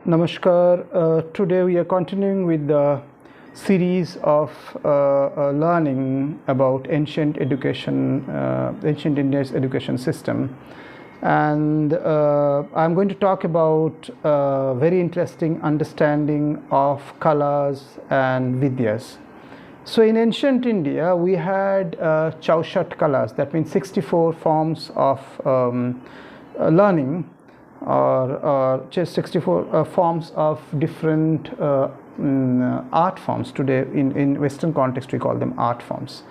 Namaskar. Today we are continuing with the series of learning about ancient education, ancient India's education system, and I'm going to talk about very interesting understanding of colors and vidyas. So in ancient India, we had chousath colors, that means 64 forms of learning, or just 64 forms of different art forms. Today in Western context we call them art forms,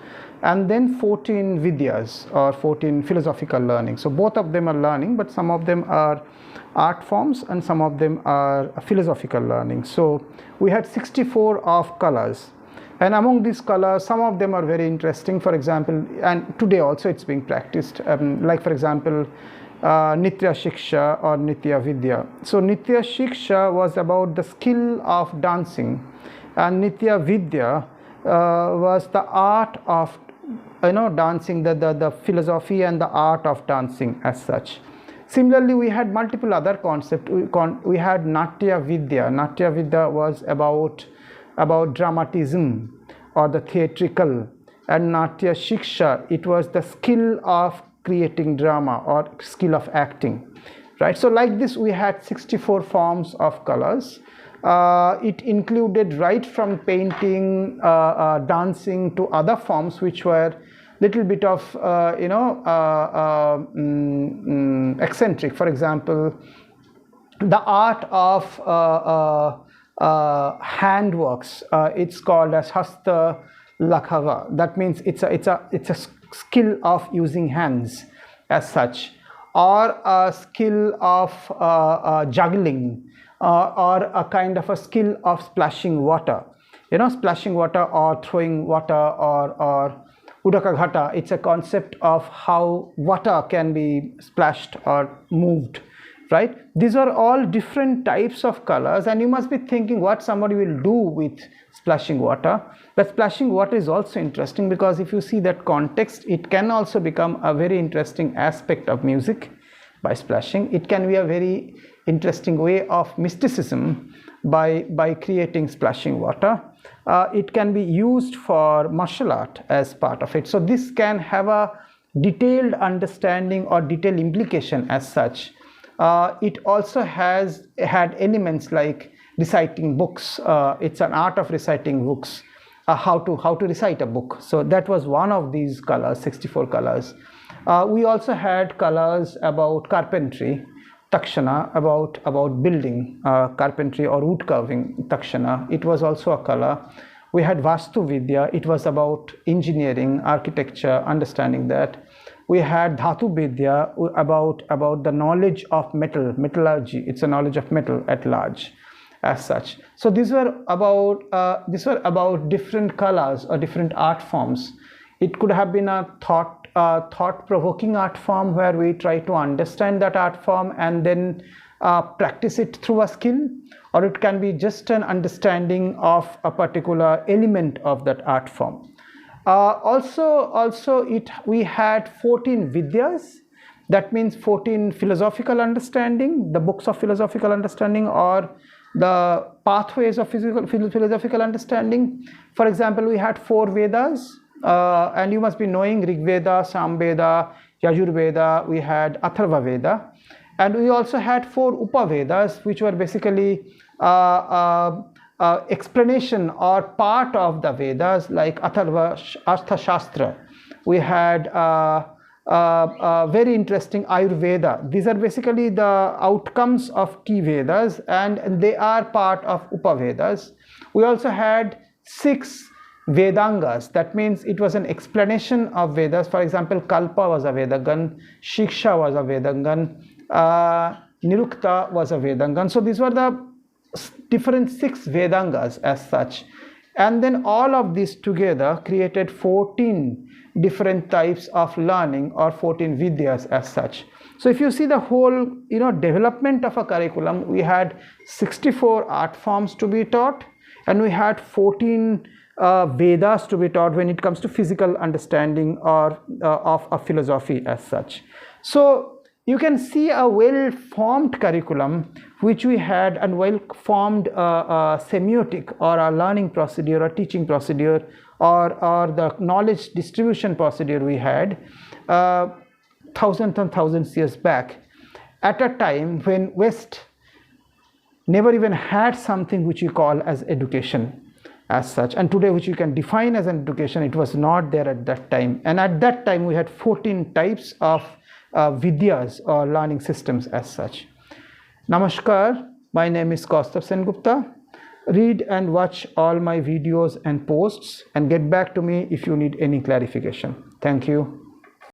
and then 14 vidyas or 14 philosophical learning. So both of them are learning, but some of them are art forms and some of them are philosophical learning. So we had 64 of colors, and among these colors some of them are very interesting. For example, and today also it's being practiced, like for example Nitya Shiksha or Nitya Vidya. So Nitya Shiksha was about the skill of dancing, and Nitya Vidya was the art of dancing, the philosophy and the art of dancing as such. Similarly, we had multiple other concepts. We had Natya Vidya. Natya Vidya was about dramatism or the theatrical, and Natya Shiksha, it was the skill of creating drama or skill of acting, right? So like this we had 64 forms of colors. It included right from painting, dancing to other forms which were little bit of eccentric. For example, the art of handworks, it's called as hasta lakhava. That means it's a skill of using hands as such, or a skill of juggling, or a kind of a skill of splashing water, splashing water or throwing water, or udaka ghata. It's a concept of how water can be splashed or moved, right? These are all different types of colors, and you must be thinking what somebody will do with splashing water. But splashing water is also interesting, because if you see that context, it can also become a very interesting aspect of music by splashing. It can be a very interesting way of mysticism by creating splashing water. It can be used for martial art as part of it. So this can have a detailed understanding or detailed implication as such. It also had elements like reciting books. It's an art of reciting books, how to recite a book. So that was one of these colors, 64 colors. We also had colors about carpentry, takshana, about building, carpentry or wood carving, takshana. It was also a color. We had vastu vidya. It was about engineering, architecture, understanding that. We had dhatu vidya, about the knowledge of metal, metallurgy. It's a knowledge of metal at large as such. So these were about different colors or different art forms. It could have been a thought-provoking art form where we try to understand that art form and then practice it through a skill, or it can be just an understanding of a particular element of that art form. We had 14 vidyas. That means 14 philosophical understanding, the books of philosophical understanding, or the pathways of philosophical understanding. For example, we had 4 Vedas, and you must be knowing Rig Veda, Sam Veda, Yajur Veda. We had Atharva Veda, and we also had 4 Upavedas, which were basically explanation or part of the Vedas, like Atharva Artha Shastra. We had very interesting Ayurveda. These are basically the outcomes of key Vedas, and they are part of Upavedas. We also had 6 Vedangas. That means it was an explanation of Vedas. For example, Kalpa was a Vedangan, Shiksha was a Vedangan, Nirukta was a Vedangan. So these were the different 6 Vedangas as such, and then all of these together created 14 different types of learning, or 14 vidyas as such. So if you see the whole development of a curriculum, we had 64 art forms to be taught, and we had 14 Vedas to be taught when it comes to physical understanding or of philosophy as such. So you can see a well-formed curriculum which we had, and well-formed semiotic or a learning procedure or teaching procedure or the knowledge distribution procedure we had thousands and thousands years back, at a time when West never even had something which we call as education as such, and today which you can define as an education. It was not there at that time, and at that time we had 14 types of vidyas or learning systems as such. Namaskar, my name is Kaustav Sengupta. Read and watch all my videos and posts and get back to me if you need any clarification. Thank you.